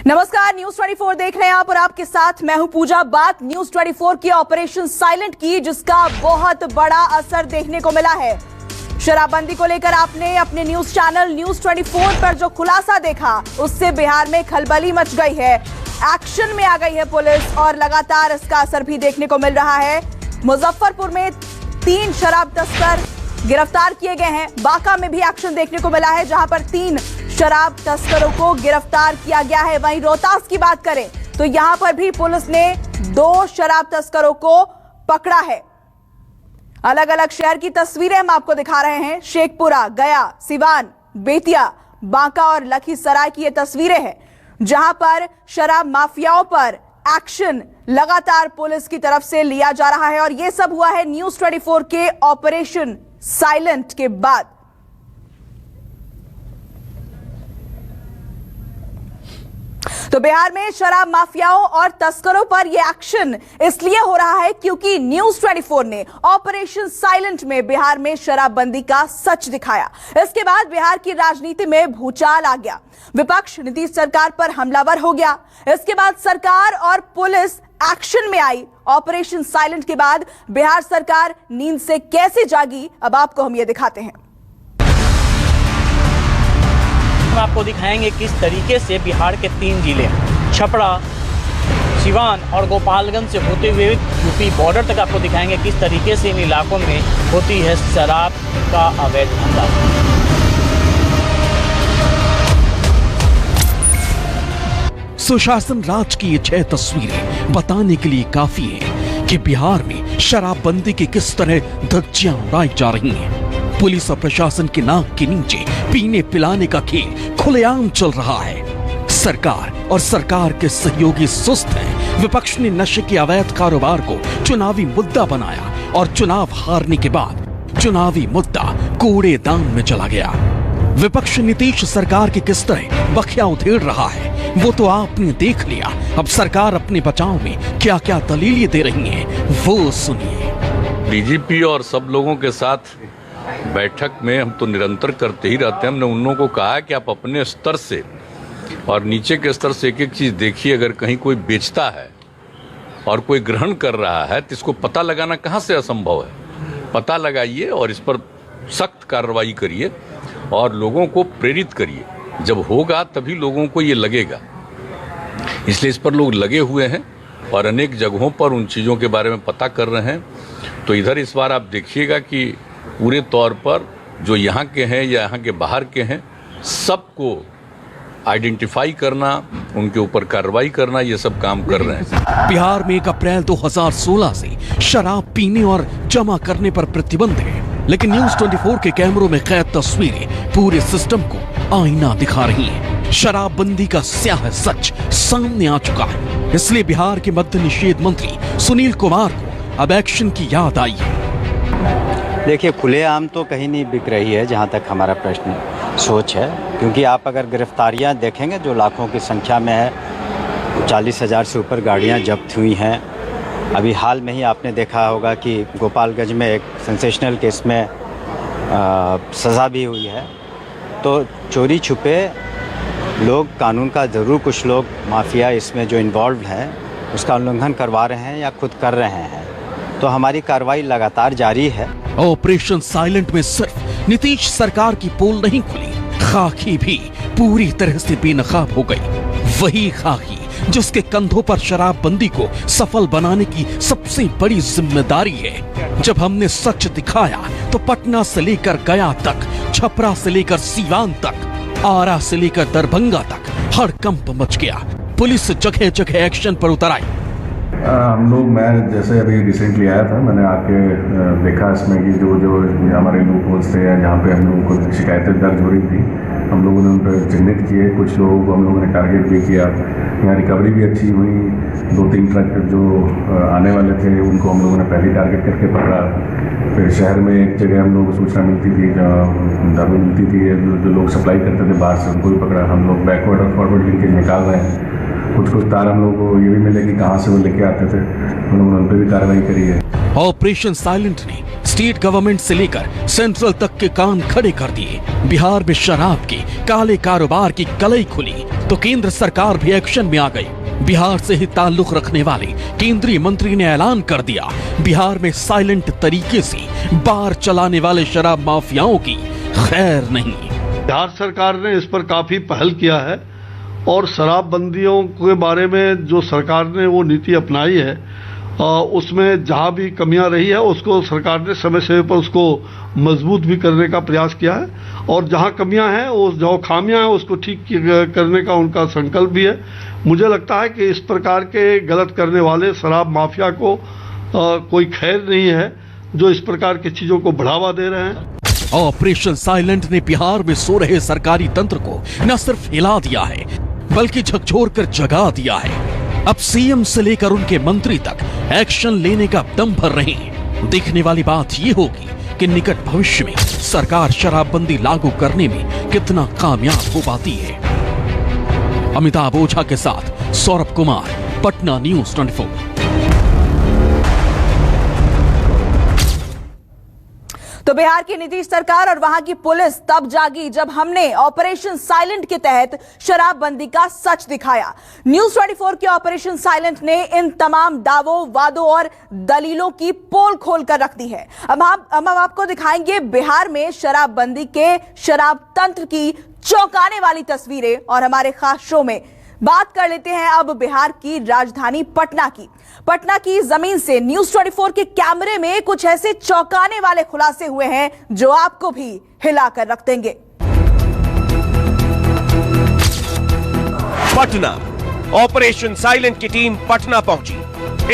नमस्कार, न्यूज 24 देख रहे हैं आप और आपके साथ मैं हूं पूजा। बात न्यूज 24 की ऑपरेशन साइलेंट की, जिसका बहुत बड़ा असर देखने को मिला है। शराबबंदी को लेकर आपने अपने न्यूज चैनल न्यूज 24 पर जो खुलासा देखा, उससे बिहार में खलबली मच गई है। एक्शन में आ गई है पुलिस और लगातार इसका असर भी देखने को मिल रहा है। मुजफ्फरपुर में 3 शराब तस्कर गिरफ्तार किए गए हैं। बांका में भी एक्शन देखने को मिला है, जहां पर 3 शराब तस्करों को गिरफ्तार किया गया है। वहीं रोहतास की बात करें तो यहां पर भी पुलिस ने 2 शराब तस्करों को पकड़ा है। अलग अलग शहर की तस्वीरें हम आपको दिखा रहे हैं। शेखपुरा, गया, सिवान, बेतिया, बांका और लखीसराय की ये तस्वीरें हैं, जहां पर शराब माफियाओं पर एक्शन लगातार पुलिस की तरफ से लिया जा रहा है। और यह सब हुआ है न्यूज 24 के ऑपरेशन साइलेंट के बाद। तो बिहार में शराब माफियाओं और तस्करों पर यह एक्शन इसलिए हो रहा है क्योंकि न्यूज 24 ने ऑपरेशन साइलेंट में बिहार में शराबबंदी का सच दिखाया। इसके बाद बिहार की राजनीति में भूचाल आ गया। विपक्ष नीतीश सरकार पर हमलावर हो गया। इसके बाद सरकार और पुलिस एक्शन में आई। ऑपरेशन साइलेंट के बाद बिहार सरकार नींद से कैसे जागी, अब आपको हम ये दिखाते हैं। हम आपको दिखाएंगे किस तरीके से बिहार के 3 जिले छपरा, सिवान और गोपालगंज से होते हुए यूपी बॉर्डर तक आपको दिखाएंगे किस तरीके से इन इलाकों में होती है शराब का अवैध धंधा। सुशासन राज की ये 6 तस्वीरें बताने के लिए काफी हैं कि बिहार में शराबबंदी की किस तरह धज्जियां उड़ाई जा रही हैं। पुलिस और प्रशासन के नाक के नीचे पीने पिलाने का खेल खुलेआम चल रहा है। सरकार और सरकार के सहयोगी सुस्त हैं। विपक्ष ने नशे के अवैध कारोबार को चुनावी मुद्दा बनाया और चुनाव हारने के बाद चुनावी मुद्दा कूड़ेदान में चला गया। विपक्ष नीतीश सरकार की किस तरह बखिया उधेड़ रहा है, वो तो आपने देख लिया। अब सरकार अपने बचाव में क्या क्या दलीलें दे रही है, वो सुनिए। डीजीपी और सब लोगों के साथ बैठक में हम तो निरंतर करते ही रहते हैं। हमने उन लोगों को कहा कि आप अपने स्तर से और नीचे के स्तर से एक चीज़ देखिए। अगर कहीं कोई बेचता है और कोई ग्रहण कर रहा है तो इसको पता लगाना कहाँ से असंभव है। पता लगाइए और इस पर सख्त कार्रवाई करिए और लोगों को प्रेरित करिए। जब होगा तभी लोगों को ये लगेगा। इसलिए इस पर लोग लगे हुए हैं और अनेक जगहों पर उन चीज़ों के बारे में पता कर रहे हैं। तो इधर इस बार आप देखिएगा कि पूरे तौर पर जो यहाँ के हैं या यहाँ के बाहर के हैं, सबको आइडेंटिफाई करना, उनके ऊपर कार्रवाई करना, ये सब काम कर रहे हैं। बिहार में 1 अप्रैल 2016 से शराब पीने और जमा करने पर प्रतिबंध है, लेकिन न्यूज 24 के कैमरों में कैद तस्वीरें पूरे सिस्टम को आईना दिखा रही हैं। शराबबंदी का स्याह सच सामने आ चुका है। इसलिए बिहार के मद्य निषेध मंत्री सुनील कुमार को अब एक्शन की याद आई है। देखिए, खुलेआम तो कहीं नहीं बिक रही है, जहाँ तक हमारा प्रश्न सोच है। क्योंकि आप अगर गिरफ्तारियाँ देखेंगे जो लाखों की संख्या में है, 40,000 से ऊपर गाड़ियाँ जब्त हुई हैं। अभी हाल में ही आपने देखा होगा कि गोपालगंज में एक सेंसेशनल केस में सज़ा भी हुई है। तो चोरी छुपे लोग, कानून का ज़रूर कुछ लोग माफिया इसमें जो इन्वॉल्व हैं उसका उल्लंघन करवा रहे हैं या खुद कर रहे हैं। तो हमारी कार्रवाई लगातार जारी है। ऑपरेशन साइलेंट में सिर्फ नीतीश सरकार की पोल नहीं खुली, खाकी भी पूरी तरह से बेनकाब हो गई। वही खाकी जिसके कंधों पर शराबबंदी को सफल बनाने की सबसे बड़ी जिम्मेदारी है। जब हमने सच दिखाया तो पटना से लेकर गया तक, छपरा से लेकर सीवान तक, आरा से लेकर दरभंगा तक हड़कंप मच गया। पुलिस जगह जगह एक्शन पर उतर आई। हम लोग, मैं जैसे अभी रिसेंटली आया था, मैंने आके देखा इसमें कि जो हमारे लूप होल्स थे या जहाँ पे हम लोगों को शिकायतें दर्ज हो रही थी, हम लोगों ने उन पर चिन्हित किए। कुछ लोगों को हम लोगों ने टारगेट भी किया। यहाँ रिकवरी भी अच्छी हुई। 2-3 ट्रक जो आने वाले थे उनको हम लोगों ने पहले टारगेट करके पकड़ा। फिर शहर में एक जगह हम लोगों को सूचना मिलती थी, जहाँ दारू मिलती थी, जो लोग सप्लाई करते थे बाहर से, उनको भी पकड़ा। हम लोग बैकवर्ड और फॉरवर्ड लिंकेज निकाल रहे हैं। कुछ तार हम लोगों को ये भी मिले कि कहाँ से वो लेके आते थे, हम लोगों ने उन पर भी कार्रवाई करी है। ऑपरेशन साइलेंट ने स्टेट गवर्नमेंट से लेकर सेंट्रल तक के कान खड़े कर दिए। बिहार में शराब के काले कारोबार की कलई खुली तो केंद्र सरकार भी एक्शन में आ गई। बिहार से ही ताल्लुक रखने वाले केंद्रीय मंत्री ने ऐलान कर दिया, बिहार में साइलेंट तरीके से बार चलाने वाले शराब माफियाओं की खैर नहीं। बिहार सरकार ने इस पर काफी पहल किया है और शराबबंदियों के बारे में जो सरकार ने वो नीति अपनाई है, उसमें जहां भी कमियां रही है उसको सरकार ने समय समय पर उसको मजबूत भी करने का प्रयास किया है और जहां कमियां हैं, वो जो खामियां हैं उसको ठीक करने का उनका संकल्प भी है। मुझे लगता है कि इस प्रकार के गलत करने वाले शराब माफिया को कोई खैर नहीं है जो इस प्रकार की चीजों को बढ़ावा दे रहे हैं। ऑपरेशन साइलेंट ने बिहार में सो रहे सरकारी तंत्र को न सिर्फ हिला दिया है बल्कि झकझोर कर जगा दिया है। अब सीएम से लेकर उनके मंत्री तक एक्शन लेने का दम भर रहे हैं। देखने वाली बात यह होगी कि निकट भविष्य में सरकार शराबबंदी लागू करने में कितना कामयाब हो पाती है। अमिताभ ओझा के साथ सौरभ कुमार, पटना न्यूज़ 24। तो बिहार की नीतीश सरकार और वहां की पुलिस तब जागी जब हमने ऑपरेशन साइलेंट के तहत शराबबंदी का सच दिखाया। न्यूज़ 24 के ऑपरेशन साइलेंट ने इन तमाम दावों, वादों और दलीलों की पोल खोल कर रख दी है। अब हम आपको दिखाएंगे बिहार में शराबबंदी के शराब तंत्र की चौंकाने वाली तस्वीरें। और हमारे खास शो में बात कर लेते हैं अब बिहार की राजधानी पटना की। पटना की जमीन से न्यूज़ 24 के कैमरे में कुछ ऐसे चौंकाने वाले खुलासे हुए हैं जो आपको भी हिलाकर रख देंगे। पटना, ऑपरेशन साइलेंट की टीम पटना पहुंची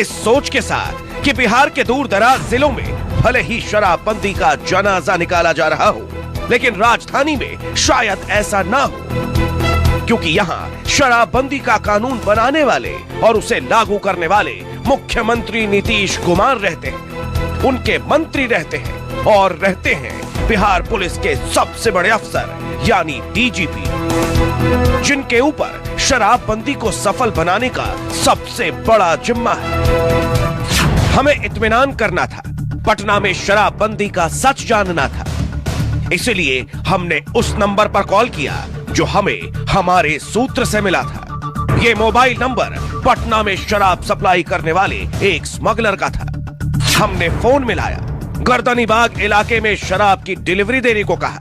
इस सोच के साथ कि बिहार के दूर दराज जिलों में भले ही शराबबंदी का जनाजा निकाला जा रहा हो, लेकिन राजधानी में शायद ऐसा ना हो, क्योंकि यहाँ शराबबंदी का कानून बनाने वाले और उसे लागू करने वाले मुख्यमंत्री नीतीश कुमार रहते हैं, उनके मंत्री रहते हैं और रहते हैं बिहार पुलिस के सबसे बड़े अफसर यानी डीजीपी, जिनके ऊपर शराबबंदी को सफल बनाने का सबसे बड़ा जिम्मा है। हमें इत्मीनान करना था, पटना में शराबबंदी का सच जानना था, इसलिए हमने उस नंबर पर कॉल किया जो हमें हमारे सूत्र से मिला था। ये मोबाइल नंबर पटना में शराब सप्लाई करने वाले एक स्मगलर का था। हमने फोन मिलाया, गर्दनीबाग इलाके में शराब की डिलीवरी देने को कहा।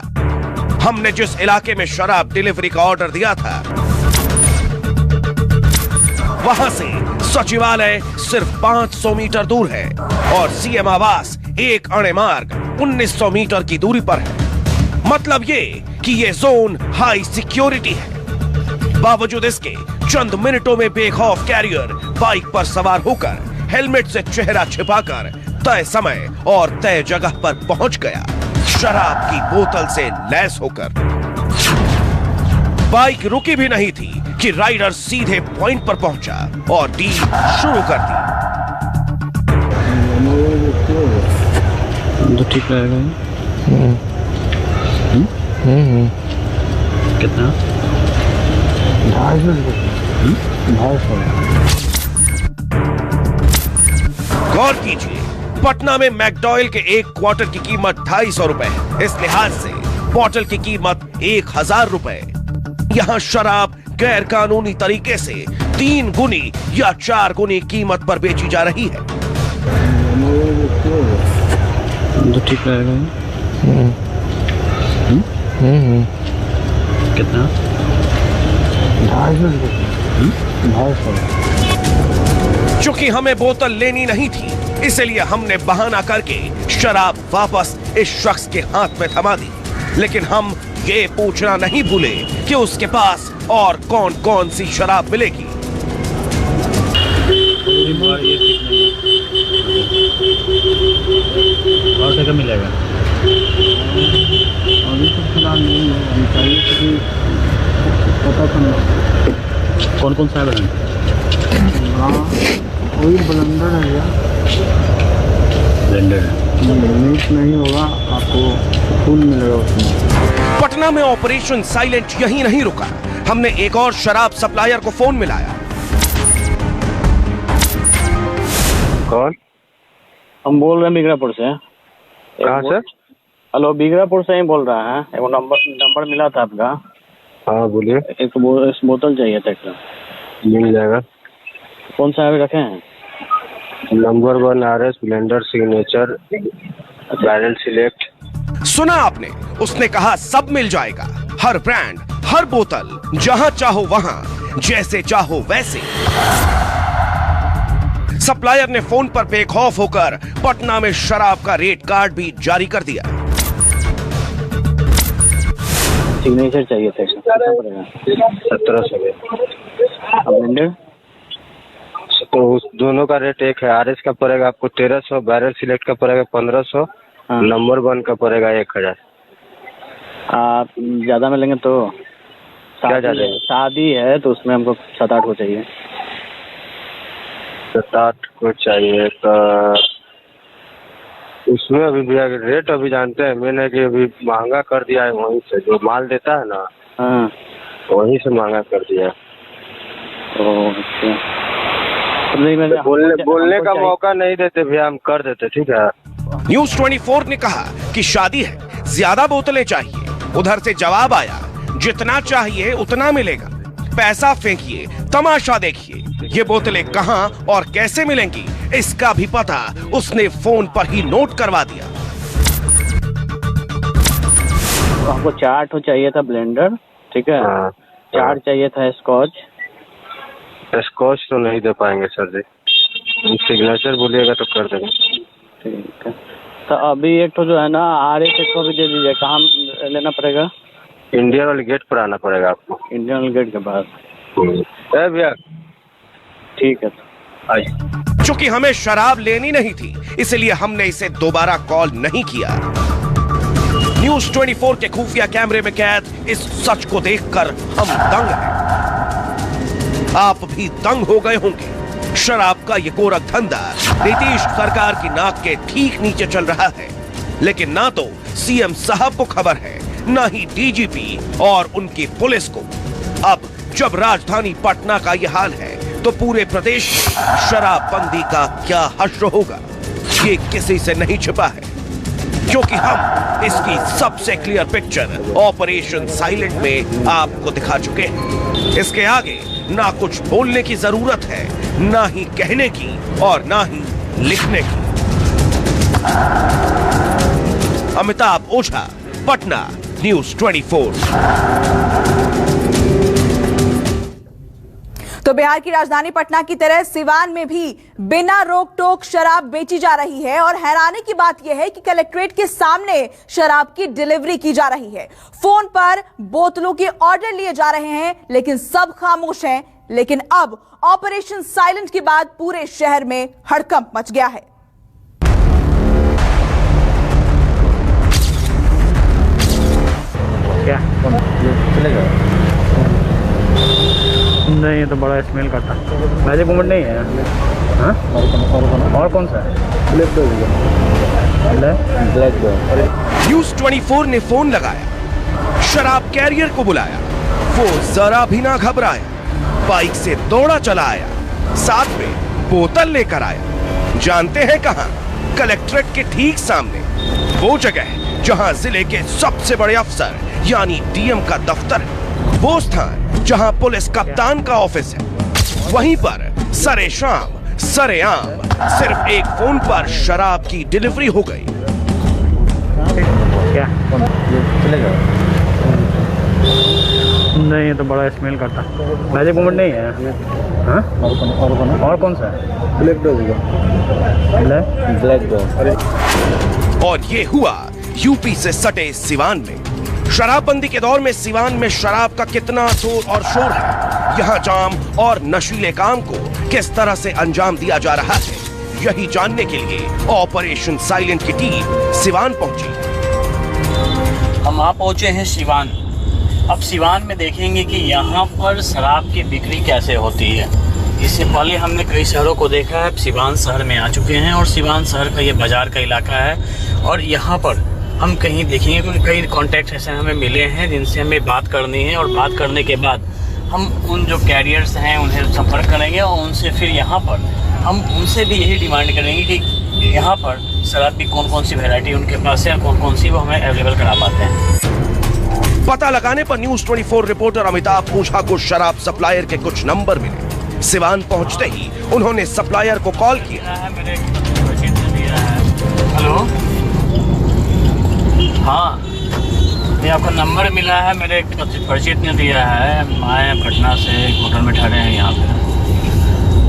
हमने जिस इलाके में शराब डिलीवरी का ऑर्डर दिया था, वहां से सचिवालय सिर्फ 500 मीटर दूर है और सीएम आवास एक अणे मार्ग 1900 मीटर की दूरी पर है। मतलब ये कि ये जोन हाई सिक्योरिटी है। बावजूद इसके चंद मिनटों में बेखौफ कैरियर बाइक पर सवार होकर हेलमेट से चेहरा छिपाकर तय समय और तय जगह पर पहुंच गया, शराब की बोतल से लैस होकर। बाइक रुकी भी नहीं थी कि राइडर सीधे पॉइंट पर पहुंचा और डील शुरू कर दी। तो ठीक रहेगा। कितना? 250। गौर कीजिए, पटना में मैकडॉयल के एक क्वार्टर की कीमत 250 रुपए है। इस लिहाज से बॉटल की कीमत 1000 रुपए। यहाँ शराब गैर कानूनी तरीके से 3 गुनी या 4 गुनी कीमत पर बेची जा रही है। तो ठीक रहेगा। कितना? 250। चूंकि हमें बोतल लेनी नहीं थी, इसलिए हमने बहाना करके शराब वापस इस शख्स के हाथ में थमा दी। लेकिन हम ये पूछना नहीं भूले कि उसके पास और कौन कौन सी शराब मिलेगी। और क्या मिलेगा? अभी तो फिलहाल नहीं है, चाहिए कि पता करना। कौन कौन सा है? हाँ, वही ब्लेंडर है यार। ब्लेंडर मीट नहीं होगा, आपको फुल मिलेगा उसमें। पटना में ऑपरेशन साइलेंट यहीं नहीं रुका, हमने एक और शराब सप्लायर को फोन मिलाया। कौन? हम बोल रहे हैं बिगड़ापुर से। कहाँ से? हेलो, बिगड़ापुर से ही बोल रहा है। एक नंबर मिला था आपका। हाँ बोलिए। एक बोतल चाहिए था एक। मिल जाएगा। कौन सा है रखे हैं? Number 1 RS blender signature barrel select. सुना आपने, उसने कहा सब मिल जाएगा, हर ब्रांड, हर बोतल, जहां चाहो वहां, जैसे चाहो वैसे। सप्लायर ने फोन पर बेखौफ होकर पटना में शराब का रेट कार्ड भी जारी कर दिया। सिग्नेचर चाहिए था, कितना पड़ेगा? 1700। ब्लेंडर तो उस दोनों का रेट एक है। RS का पड़ेगा आपको 1300, बैरल सिलेक्ट का पड़ेगा 1500, नंबर 1 का पड़ेगा 1000। आप ज्यादा में लेंगे तो? क्या ज्यादा है? शादी है तो उसमें हमको 7-8 को चाहिए। 7-8 को चाहिए तो उसमें अभी भैया रेट अभी जानते हैं मैंने कि अभी महंगा कर दिया है। वहीं से जो माल देता है ना, हाँ, वहीं से महंगा कर दिया है। बोलने का मौका नहीं देते भैया, हम कर देते। ठीक है। न्यूज 24 ने कहा कि शादी है, ज्यादा बोतलें चाहिए। उधर से जवाब आया, जितना चाहिए उतना मिलेगा, पैसा फेंकिए, तमाशा देखिए। ये बोतलें कहां और कैसे मिलेंगी इसका भी पता उसने फोन पर ही नोट करवा दिया। हमको 4 चाहिए था ब्लेंडर, ठीक है। 4 चाहिए था स्कॉच। स्कॉच तो नहीं दे पाएंगे सर जी, सिग्नेचर बोलिएगा तो कर देंगे। ठीक है। तो अभी एक तो जो है ना RS एक को भी दे दीजिए। कहाँ लेना पड़ेगा? इंडियन वाले गेट पर आना पड़ेगा आपको। इंडियन वाले गेट के पास। भैया ठीक है, आइए। चूंकि हमें शराब लेनी नहीं थी, इसलिए हमने इसे दोबारा कॉल नहीं किया। न्यूज 24 के खुफिया कैमरे में कैद इस सच को देखकर हम दंग हैं। आप भी दंग हो गए होंगे। शराब का ये गोरख धंधा नीतीश सरकार की नाक के ठीक नीचे चल रहा है, लेकिन ना तो CM साहब को खबर है, ना ही DGP और उनकी पुलिस को। अब जब राजधानी पटना का ये हाल है तो पूरे प्रदेश में शराबबंदी का क्या हश्र होगा, ये किसी से नहीं छिपा है। क्योंकि हम इसकी सबसे क्लियर पिक्चर ऑपरेशन साइलेंट में आपको दिखा चुके हैं। इसके आगे ना कुछ बोलने की जरूरत है, ना ही कहने की और ना ही लिखने की। अमिताभ ओझा, पटना, न्यूज 24। तो बिहार की राजधानी पटना की तरह सिवान में भी बिना रोक टोक शराब बेची जा रही है और हैरानी की बात यह है कि कलेक्ट्रेट के सामने शराब की डिलीवरी की जा रही है। फोन पर बोतलों के ऑर्डर लिए जा रहे हैं, लेकिन सब खामोश हैं। लेकिन अब ऑपरेशन साइलेंट के बाद पूरे शहर में हड़कंप मच गया है। क्या चलेगा? नहीं, ये तो बड़ा स्मेल करता। मैजिक मोमेंट नहीं है। हाँ? और कौन सा है? ब्लैक न्यूज 24 ने फोन लगाया, शराब कैरियर को बुलाया। वो जरा भी ना घबराया, बाइक से दौड़ा चला आया, साथ में बोतल लेकर आया। जानते हैं कहां? कलेक्ट्रेट के ठीक सामने, वो जगह जहां जिले के सबसे बड़े अफसर यानी DM का दफ्तर है, वो स्थान जहां पुलिस कप्तान का ऑफिस है। वहीं पर सरे शाम सरेआम सिर्फ एक फोन पर शराब की डिलीवरी हो गई। क्या चलेगा? नहीं, ये तो बड़ा स्मेल करता। मैजिक मोमेंट नहीं है। हाँ? और कौन सा है? Black dog. और ये हुआ यूपी से सटे सिवान में। शराबबंदी के दौर में सिवान में शराब का कितना शोर और शोर है, यहाँ जाम और नशीले काम को किस तरह से अंजाम दिया जा रहा है, यही जानने के लिए ऑपरेशन साइलेंट की टीम सिवान पहुंची। हम आप पहुंचे हैं सिवान। अब सिवान में देखेंगे कि यहाँ पर शराब की बिक्री कैसे होती है। इससे पहले हमने कई शहरों को देखा है, सिवान शहर में आ चुके हैं और सिवान शहर का ये बाजार का इलाका है। और यहाँ पर हम कहीं देखेंगे क्योंकि कई कॉन्टैक्ट ऐसे हमें मिले हैं जिनसे हमें बात करनी है, और बात करने के बाद हम उन जो कैरियर्स हैं उन्हें संपर्क करेंगे और उनसे फिर यहाँ पर हम उनसे भी यही डिमांड करेंगे कि यहाँ पर शराब की कौन कौन सी वैरायटी उनके पास है और कौन कौन सी वो हमें अवेलेबल करा पाते हैं। पता लगाने पर न्यूज 24 रिपोर्टर अमिताभ ओझा को शराब सप्लायर के कुछ नंबर मिले। सिवान पहुंचते ही उन्होंने सप्लायर को कॉल किया। हेलो, हाँ, ये आपका नंबर मिला है, मेरे परिचित ने दिया है। हम आए हैं पटना से, होटल में ठहरे हैं यहाँ पे,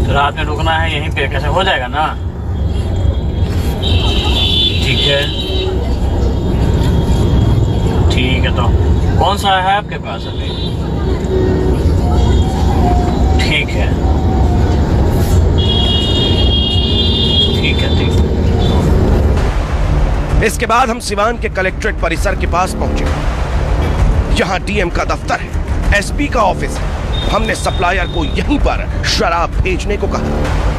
तो रात में रुकना है यहीं पे। कैसे हो जाएगा ना? ठीक है, ठीक है। तो कौन सा है आपके पास अभी? ठीक है, ठीक है, ठीक। इसके बाद हम सिवान के कलेक्ट्रेट परिसर के पास पहुंचे। यहाँ डीएम का दफ्तर है, एसपी का ऑफिस है। हमने सप्लायर को यहीं पर शराब भेजने को कहा।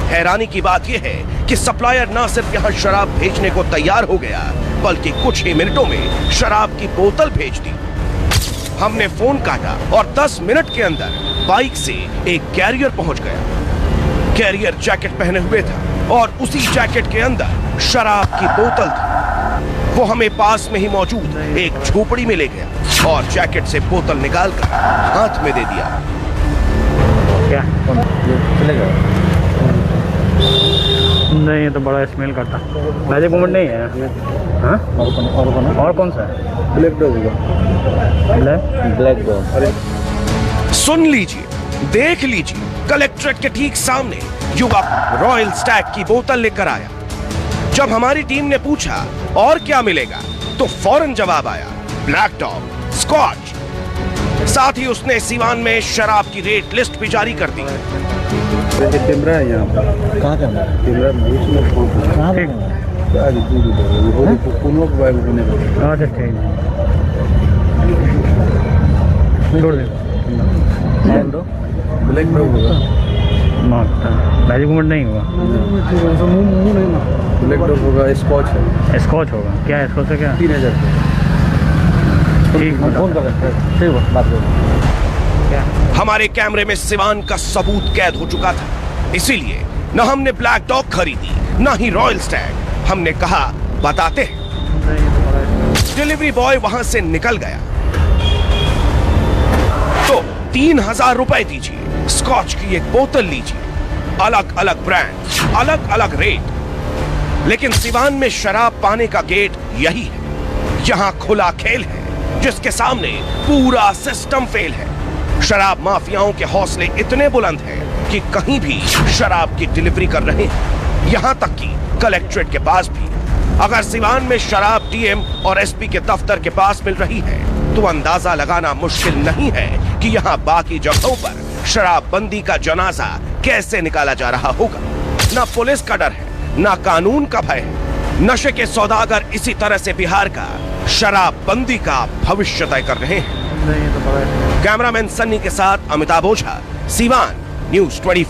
हैरानी की बात यह है कि सप्लायर न सिर्फ यहाँ शराब भेजने को तैयार हो गया, बल्कि कुछ ही मिनटों में शराब की बोतल भेज दी। हमने फोन काटा और 10 मिनट के अंदर बाइक से एक कैरियर पहुंच गया। कैरियर जैकेट पहने हुए था और उसी जैकेट के अंदर शराब की बोतल थी। वो हमें पास में ही मौजूद एक झोपड़ी में ले गया और जैकेट से बोतल निकालकर हाथ में दे दिया। क्या चलेगा? नहीं, ये तो बड़ा स्मेल करता। मैजिक मोमेंट नहीं है। हाँ? और कौन सा है? ब्लैक डॉग होगा। Black dog. सुन लीजिए, देख लीजिए, कलेक्ट्रेट के ठीक सामने युवक रॉयल स्टैग की बोतल लेकर आया। जब हमारी टीम ने पूछा और क्या मिलेगा, तो फौरन जवाब आया, ब्लैक डॉग, स्कॉच। साथ ही उसने सिवान में शराब की रेट लिस्ट भी जारी कर दी। कैमरा है यहाँ पर। कहाँ कैमरा? कैमरा कहाँ है? अच्छा, ठीक है। ब्लैक डॉग होगा। मैजिक मोमेंट नहीं होगा। ब्लैक डॉग होगा। स्कॉच है। स्कॉच होगा। क्या है स्कॉच? क्या 3000? ठीक, फोन कर सकते हैं। ठीक, बात करो। हमारे कैमरे में सिवान का सबूत कैद हो चुका था, इसीलिए न हमने ब्लैक डॉग खरीदी न ही रॉयल स्टैग। हमने कहा बताते हैं। डिलीवरी बॉय वहां से निकल गया। तो 3000 रुपए दीजिए, स्कॉच की एक बोतल लीजिए। अलग अलग ब्रांड, अलग अलग रेट। लेकिन सिवान में शराब पाने का गेट यही है। यहां खुला खेल है, जिसके सामने पूरा सिस्टम फेल है। शराब माफियाओं के हौसले इतने बुलंद हैं कि कहीं भी शराब की डिलीवरी कर रहे हैं, यहां तक कि कलेक्ट्रेट के पास भी। अगर सिवान में शराब डीएम और एसपी के दफ्तर के पास मिल रही है, तो अंदाजा लगाना मुश्किल नहीं है कि यहां बाकी जगहों पर शराबबंदी का जनाजा कैसे निकाला जा रहा होगा। ना पुलिस का डर है, ना कानून का भय है। नशे के सौदागर इसी तरह से बिहार का शराबबंदी का भविष्य तय कर रहे हैं। कैमरामैन सन्नी के साथ अमिताभ ओझा, सिवान, न्यूज 24।